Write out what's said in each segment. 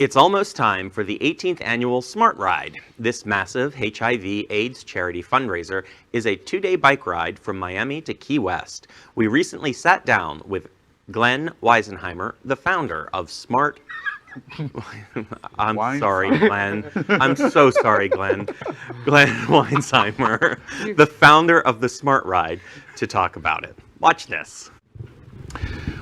It's almost time for the 18th annual Smart Ride. This massive HIV/AIDS charity fundraiser is a 2-day bike ride from Miami to Key West. We recently sat down with Glen Weinzimer, the founder of Smart. I'm sorry, Glenn. I'm so sorry, Glenn. Glen Weinzimer, the founder of the Smart Ride, to talk about it. Watch this.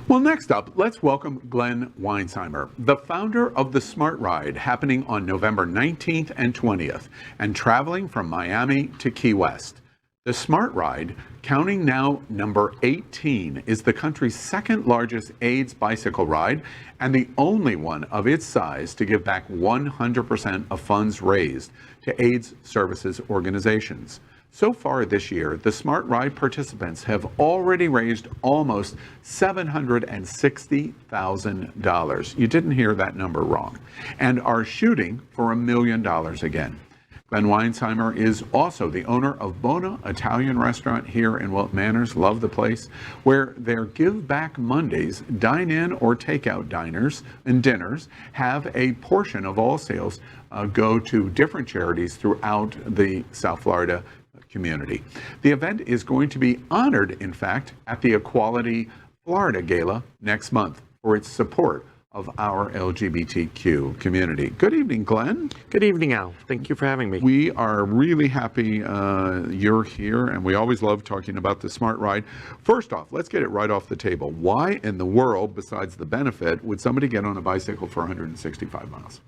Well, next up, let's welcome Glen Weinzimer, the founder of the Smart Ride, happening on November 19th and 20th, and traveling from Miami to Key West. The Smart Ride, counting now number 18, is the country's second largest AIDS bicycle ride and the only one of its size to give back 100% of funds raised to AIDS services organizations. So far this year, the Smart Ride participants have already raised almost $760,000. You didn't hear that number wrong. And are shooting for $1 million again. Glen Weinzimer is also the owner of Bona Italian Restaurant here in Wilton Manors. Love the place, where their Give Back Mondays, dine-in or takeout diners and dinners have a portion of all sales go to different charities throughout the South Florida community. The event is going to be honored, in fact, at the Equality Florida Gala next month for its support of our LGBTQ community. Good evening, Glen. Good evening, Al. Thank you for having me. We are really happy you're here, and we always love talking about the Smart Ride. First off, let's get it right off the table. Why in the world, besides the benefit, would somebody get on a bicycle for 165 miles?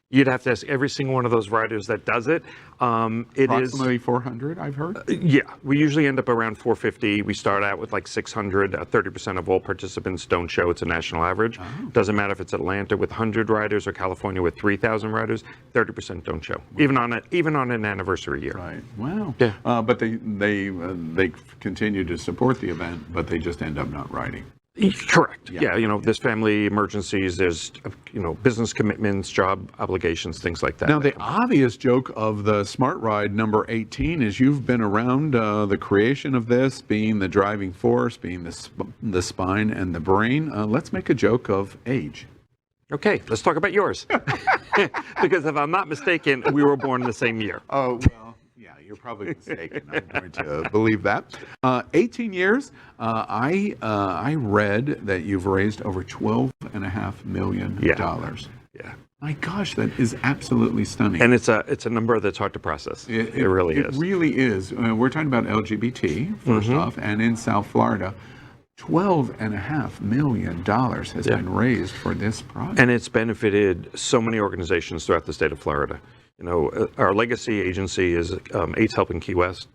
You'd have to ask every single one of those riders that does it. Approximately 400, I've heard? Yeah, we usually end up around 450. We start out with like 600. 30% of all participants don't show. It's a national average. Oh. Doesn't matter if it's Atlanta with 100 riders or California with 3,000 riders. 30% don't show, even on an anniversary year. Right. Wow. Yeah. But they continue to support the event, but they just end up not riding. Correct. Yeah, there's family emergencies, there's, business commitments, job obligations, things like that. Now, the obvious joke of the Smart Ride number 18 is you've been around the creation of this, being the driving force, being the spine and the brain. Let's make a joke of age. Okay, let's talk about yours. Because if I'm not mistaken, we were born in the same year. Oh, well. Yeah, you're probably mistaken. I'm going to believe that. 18 years. I read that you've raised over $12.5 million. Yeah. My gosh, that is absolutely stunning. And it's a number that's hard to process. It really is. It really is. We're talking about LGBT first off, and in South Florida. $12.5 million has been raised for this project. And it's benefited so many organizations throughout the state of Florida. Our legacy agency is AIDS Help in Key West.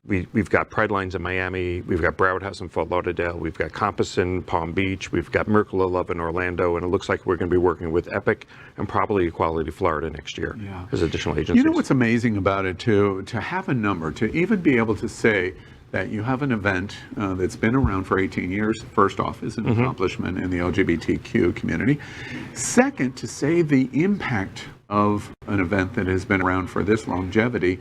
We've got Pride Lines in Miami. We've got Broward House in Fort Lauderdale. We've got Compass in Palm Beach. We've got Miracle of Love in Orlando. And it looks like we're going to be working with Epic and probably Equality Florida next year as additional agencies. You know what's amazing about it, too? To have a number, to even be able to say that you have an event that's been around for 18 years, first off, is an accomplishment in the LGBTQ community. Second, to say the impact of an event that has been around for this longevity,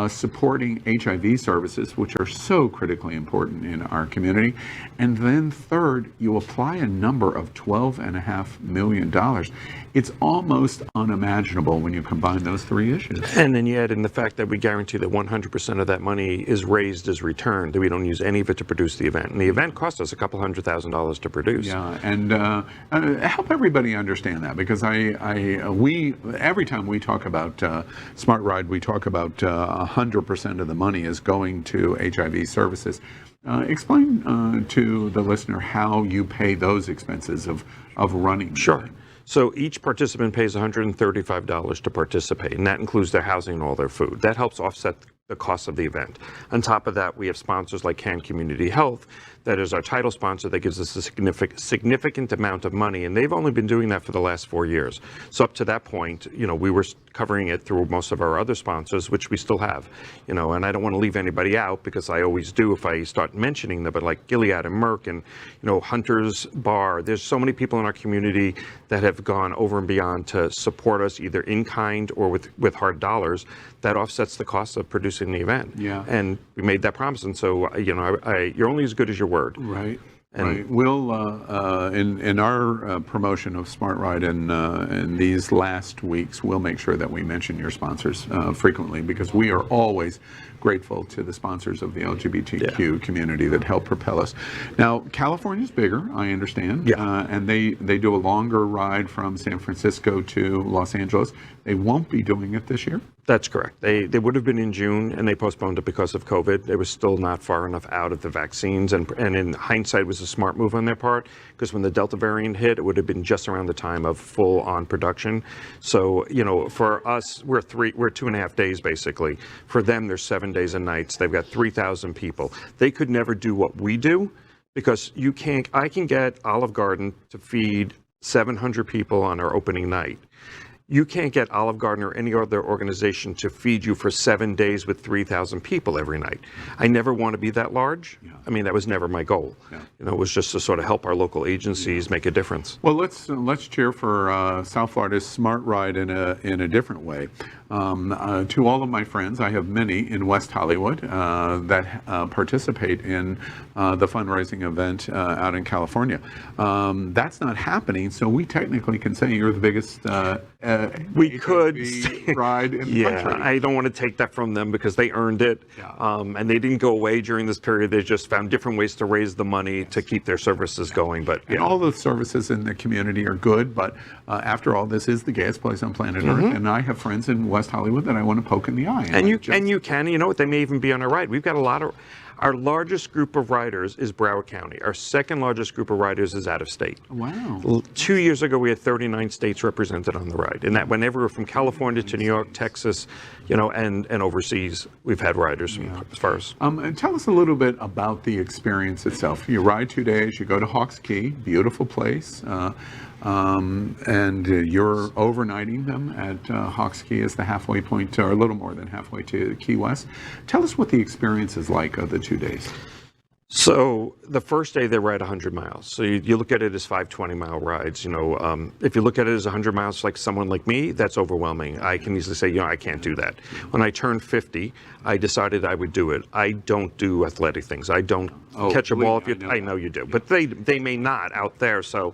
supporting HIV services, which are so critically important in our community. And then third, you apply a number of $12.5 million. It's almost unimaginable when you combine those three issues. And then you add in the fact that we guarantee that 100% of that money is raised as returned, that we don't use any of it to produce the event. And the event cost us a couple $100,000 to produce. Yeah, and help everybody understand that, because we every time we talk about Smart Ride, we talk about 100% of the money is going to HIV services. Explain to the listener how you pay those expenses of running. Sure. So each participant pays $135 to participate, and that includes their housing and all their food. That helps offset the cost of the event. On top of that, we have sponsors like Can Community Health, that is our title sponsor, that gives us a significant amount of money, and they've only been doing that for the last 4 years. So up to that point, we were covering it through most of our other sponsors, which we still have. And I don't want to leave anybody out, because I always do if I start mentioning them, but like Gilead and Merck and Hunter's Bar, there's so many people in our community that have gone over and beyond to support us either in kind or with hard dollars. That offsets the cost of producing the event. Yeah. And we made that promise, and so you're only as good as your word. Right. Right. We'll in our promotion of Smart Ride in these last weeks, we'll make sure that we mention your sponsors frequently, because we are always grateful to the sponsors of the LGBTQ community that help propel us. Now, California's bigger, I understand, and they do a longer ride from San Francisco to Los Angeles. They won't be doing it this year? That's correct. They would have been in June, and they postponed it because of COVID. It was still not far enough out of the vaccines, and in hindsight, it was a smart move on their part, because when the Delta variant hit, it would have been just around the time of full-on production. So, you know, for us, we're 2.5 days basically. For them, there's 7 days and nights. They've got 3,000 people. They could never do what we do, because I can get Olive Garden to feed 700 people on our opening night. You can't get Olive Garden or any other organization to feed you for 7 days with 3,000 people every night. I never want to be that large. I mean, that was never my goal. You know, it was just to sort of help our local agencies make a difference. Well, let's cheer for South Florida's Smart Ride in a different way. To all of my friends, I have many in West Hollywood that participate in the fundraising event out in California. That's not happening, so we technically can say you're the biggest we could ride in the country. I don't want to take that from them, because they earned it, and they didn't go away during this period. They just found different ways to raise the money to keep their services going. But and all the services in the community are good, but after all, this is the gayest place on planet Earth, and I have friends in West Hollywood that I want to poke in the eye. And you know what, they may even be on our ride. We've got a lot of, our largest group of riders is Broward County. Our second largest group of riders is out of state. Wow. 2 years ago, we had 39 states represented on the ride. And that whenever we're from California to New York, Texas, you know, and overseas, we've had riders from as far as. And tell us a little bit about the experience itself. You ride 2 days, you go to Hawks Key, beautiful place. And you're overnighting them at Hawks Key as the halfway point, or a little more than halfway to Key West. Tell us what the experience is like of the 2 days. So the first day they ride 100 miles. So you look at it as 5 20-mile rides. You know, if you look at it as 100 miles, like someone like me, that's overwhelming. I can easily say, you know, I can't do that. When I turned 50, I decided I would do it. I don't do athletic things. I don't catch a ball. I know you do, but they may not out there. So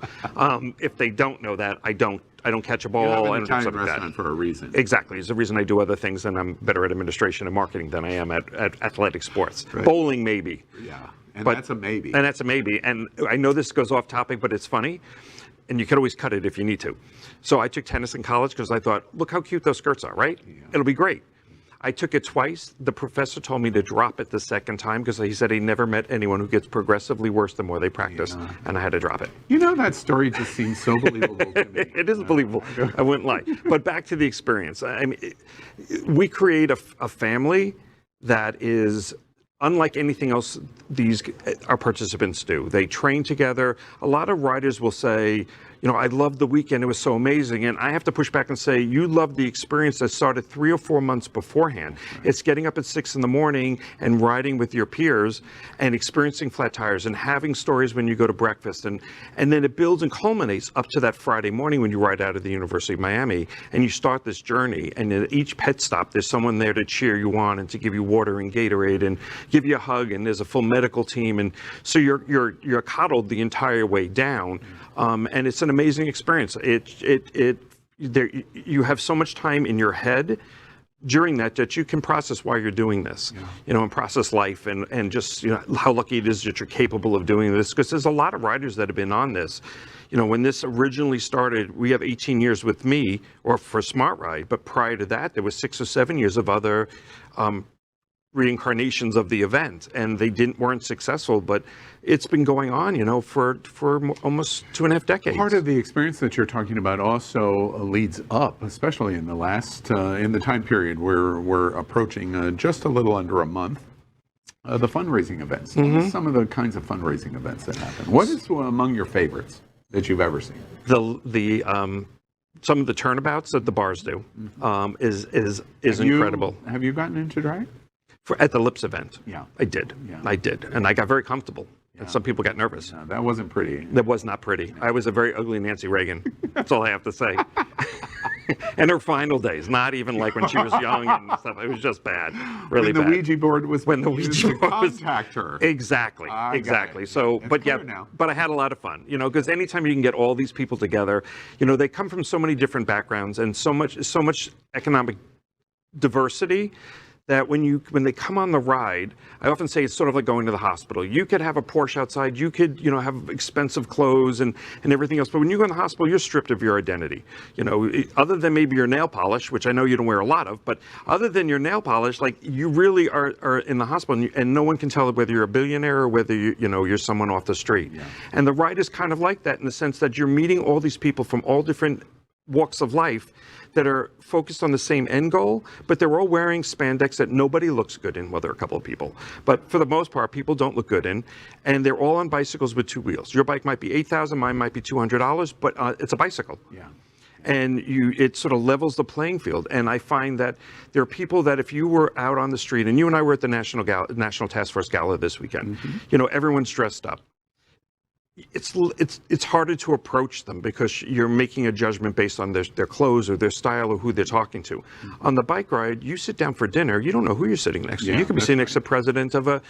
if they don't know that, I don't catch a ball. You're an Italian restaurant for a reason. Exactly. It's the reason I do other things, and I'm better at administration and marketing than I am at athletic sports. Right. Bowling, maybe. Yeah. But that's a maybe. And that's a maybe. And I know this goes off topic, but it's funny. And you can always cut it if you need to. So I took tennis in college because I thought, look how cute those skirts are, right? Yeah. It'll be great. I took it twice. The professor told me to drop it the second time, because he said he never met anyone who gets progressively worse the more they practice. Yeah. And I had to drop it. You know, that story just seems so believable to me. It is believable. I wouldn't lie. But back to the experience. I mean, we create a family that is unlike anything else our participants do. They train together. A lot of riders will say, you know, I loved the weekend, it was so amazing. And I have to push back and say, you loved the experience that started 3 or 4 months beforehand. Right. It's getting up at 6 in the morning and riding with your peers and experiencing flat tires and having stories when you go to breakfast. And then it builds and culminates up to that Friday morning when you ride out of the University of Miami and you start this journey. And at each pit stop, there's someone there to cheer you on and to give you water and Gatorade and give you a hug. And there's a full medical team. And so you're coddled the entire way down. And it's an amazing experience. You have so much time in your head during that you can process why you're doing this, you know, and process life and just, you know, how lucky it is that you're capable of doing this, because there's a lot of riders that have been on this. You know, when this originally started, we have 18 years with me or for Smart Ride, but prior to that, there was 6 or 7 years of other reincarnations of the event, and they weren't successful, but it's been going on, you know, for almost 2.5 decades. Part of the experience that you're talking about also leads up, especially in the last, in the time period where we're approaching just a little under a month, the fundraising events. What are some of the kinds of fundraising events that happen? What is among your favorites that you've ever seen? Some of the turnabouts that the bars do is incredible. Have you gotten into drag? At the Lips event. Yeah. I did. And I got very comfortable. And some people got nervous. No, that wasn't pretty. That was not pretty. I was a very ugly Nancy Reagan. That's all I have to say. And her final days, not even like when she was young and stuff. It was just bad, really when the bad. Ouija board was When the used Ouija to board was contact her. exactly, I got exactly. it. So, It's but yeah, clear now. but I had a lot of fun, because anytime you can get all these people together, they come from so many different backgrounds and so much economic diversity that when they come on the ride, I often say it's sort of like going to the hospital. You could have a Porsche outside, you could, have expensive clothes and everything else, but when you go in the hospital, you're stripped of your identity. Other than maybe your nail polish, which I know you don't wear a lot of, but other than your nail polish, like you really are in the hospital, and no one can tell whether you're a billionaire or whether you're someone off the street. Yeah. And the ride is kind of like that in the sense that you're meeting all these people from all different walks of life that are focused on the same end goal, but they're all wearing spandex that nobody looks good in. Well, there are a couple of people, but for the most part, people don't look good in, and they're all on bicycles with 2 wheels. Your bike might be $8,000, mine might be $200, but it's a bicycle. Yeah. And it sort of levels the playing field. And I find that there are people that if you were out on the street, and you and I were at the National Task Force Gala this weekend, everyone's dressed up. It's harder to approach them because you're making a judgment based on their clothes or their style or who they're talking to. On the bike ride, you sit down for dinner, you don't know who you're sitting next to. You could be sitting next to the president of a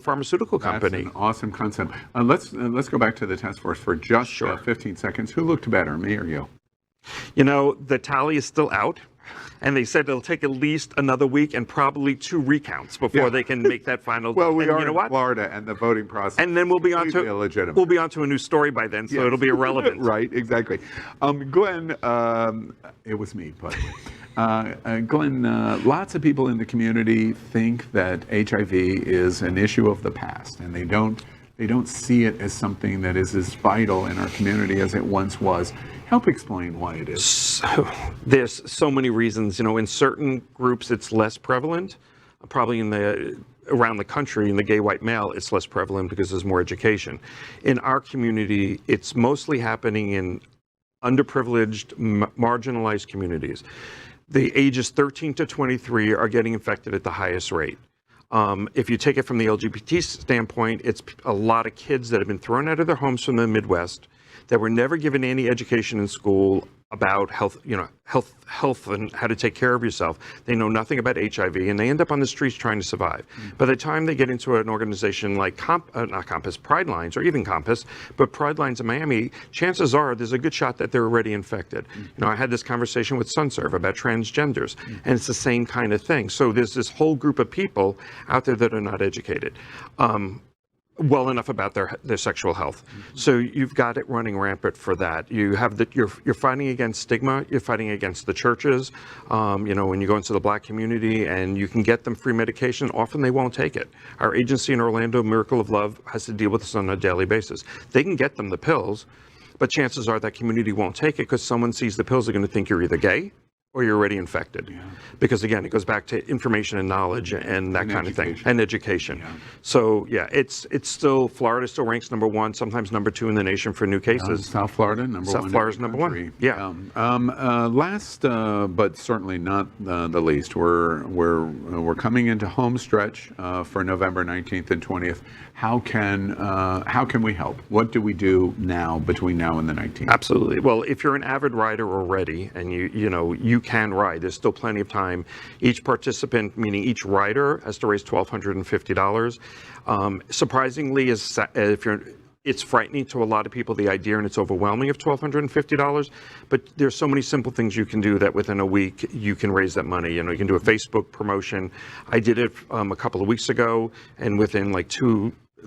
pharmaceutical company. That's an awesome concept. Let's go back to the task force for just 15 seconds. Who looked better, me or you? The tally is still out. And they said it'll take at least another week and probably 2 recounts before they can make that final. Well, we are in Florida, and the voting process. And then we'll be on to illegitimate. We'll be on to a new story by then, so it'll be irrelevant. Right, exactly. Glenn, it was me, by the way. Glenn, lots of people in the community think that HIV is an issue of the past, and they don't see it as something that is as vital in our community as it once was. Help explain why it is. So, there's so many reasons. In certain groups it's less prevalent. Probably around the country, in the gay white male, it's less prevalent because there's more education. In our community, it's mostly happening in underprivileged, marginalized communities. The ages 13 to 23 are getting infected at the highest rate. If you take it from the LGBT standpoint, it's a lot of kids that have been thrown out of their homes from the Midwest that were never given any education in school about health and how to take care of yourself. They know nothing about HIV, and they end up on the streets trying to survive. By the time they get into an organization like not Compass, Pride Lines, or even Compass, but Pride Lines in Miami, chances are there's a good shot that they're already infected. I had this conversation with SunServe about transgenders, and it's the same kind of thing. So there's this whole group of people out there that are not educated well enough about their sexual health. So you've got it running rampant for that. You have you're fighting against stigma. You're fighting against the churches. When you go into the Black community and you can get them free medication, often they won't take it. Our agency in Orlando, Miracle of Love, has to deal with this on a daily basis. They can get them the pills, but chances are that community won't take it because someone sees the pills, they're going to think you're either gay or you're already infected. Yeah. Because again, it goes back to information and knowledge and that kind of thing, and education. Yeah. So yeah, it's still, Florida still ranks #1, sometimes #2 in the nation for new cases. South Florida, number 1. South Florida's #1. Yeah. Last, but certainly not the least, we're coming into home stretch for November 19th and 20th. How can we help? What do we do now between now and the 19th? Absolutely. Well, if you're an avid rider already and you can ride, there's still plenty of time. Each participant, meaning each rider, has to raise $1,250. Surprisingly, it's frightening to a lot of people, the idea, and it's overwhelming of $1,250, but there's so many simple things you can do that within a week you can raise that money. You can do a Facebook promotion. I did it a couple of weeks ago, and within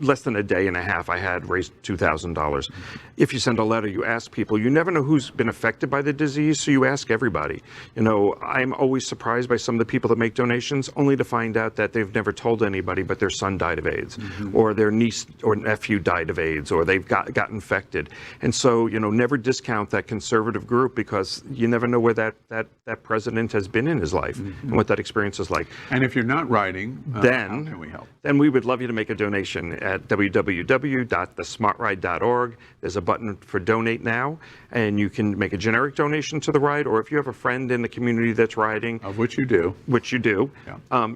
less than a day and a half, I had raised $2,000. If you send a letter, you ask people, you never know who's been affected by the disease, so you ask everybody. I'm always surprised by some of the people that make donations, only to find out that they've never told anybody, but their son died of AIDS, or their niece or nephew died of AIDS, or they've got infected. And so, never discount that conservative group, because you never know where that president has been in his life and what that experience is like. And if you're not riding, then how can we help? Then we would love you to make a donation. at www.thesmartride.org. There's a button for donate now, and you can make a generic donation to the ride, or if you have a friend in the community that's riding, Of which you do. you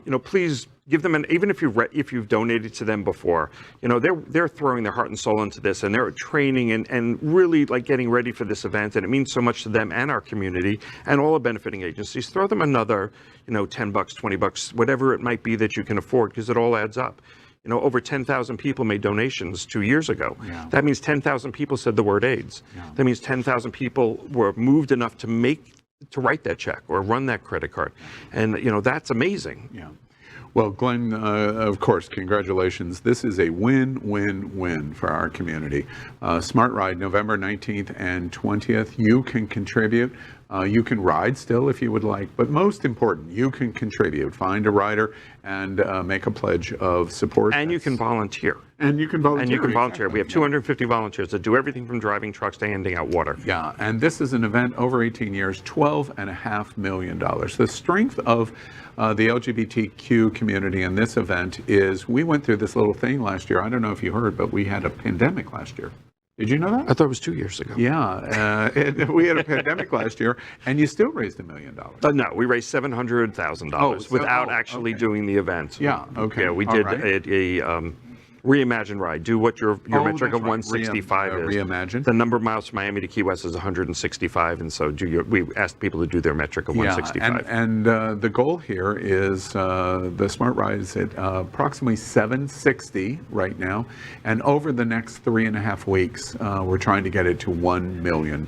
know, please give them an, even if you've donated to them before, you know, they're throwing their heart and soul into this, and they're training and really like getting ready for this event, and it means so much to them and our community and all the benefiting agencies. Throw them another, you know, $10, $20, whatever it might be that you can afford, because it all adds up. You know, over 10,000 people made donations 2 years ago. Yeah. That means 10,000 people said the word AIDS. Yeah. That means 10,000 people were moved enough to write that check or run that credit card. And, you know, that's amazing. Yeah. Well, Glenn, of course, congratulations. This is a win-win-win for our community. Smart Ride, November 19th and 20th. You can contribute. You can ride still if you would like, but most important, you can contribute. Find a rider and make a pledge of support. And you can volunteer. And you can volunteer. And you can volunteer. Exactly. We have 250 volunteers that do everything from driving trucks to handing out water. Yeah, and this is an event over 18 years, $12.5 million. The strength of the LGBTQ community in this event is we went through this little thing last year. I don't know if you heard, but we had a pandemic last year. Did you know that? I thought it was 2 years ago. Yeah, we had a pandemic last year, and you still raised $1 million. No, we raised $700,000 without actually doing the event. Yeah, okay. Yeah, we All did right. a Reimagine ride. Do what your metric that's of right. 165 is. Reimagine. The number of miles from Miami to Key West is 165, and so we asked people to do their metric of 165. And the goal here is the Smart Ride is at approximately 760 right now, and over the next 3.5 weeks, we're trying to get it to $1 million.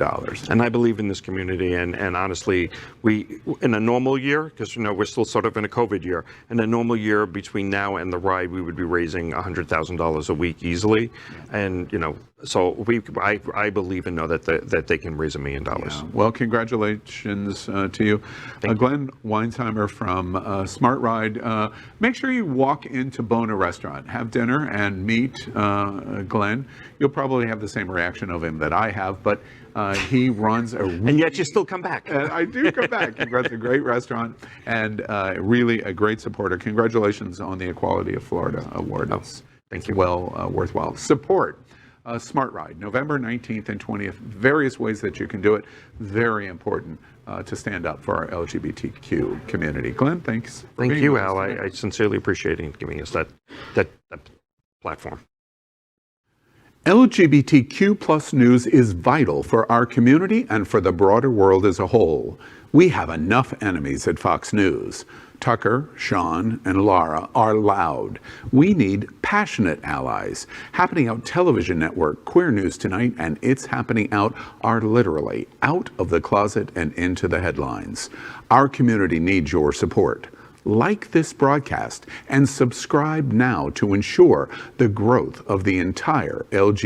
And I believe in this community, and honestly, we in a normal year, because you know we're still sort of in a COVID year, in a normal year between now and the ride, we would be raising $100,000 a week easily, and you know, so I believe and know that they can raise $1 million. Yeah. Well, congratulations to you, Glen Weinzimer from Smart Ride. Make sure you walk into Bona Restaurant, have dinner, and meet Glen. You'll probably have the same reaction of him that I have, but he runs a and yet you still come back. I do come back. He runs a great restaurant and really a great supporter. Congratulations on the Equality of Florida Award. Thank you. Well worthwhile. Support Smart Ride, November 19th and 20th. Various ways that you can do it. Very important to stand up for our LGBTQ community. Glenn, thanks. Thank you, Al. I sincerely appreciate you giving us that platform. LGBTQ plus news is vital for our community and for the broader world as a whole. We have enough enemies at Fox News. Tucker, Sean, and Laura are loud. We need passionate allies. Happening Out Television Network, Queer News Tonight, and It's Happening Out are literally out of the closet and into the headlines. Our community needs your support. Like this broadcast and subscribe now to ensure the growth of the entire LGBT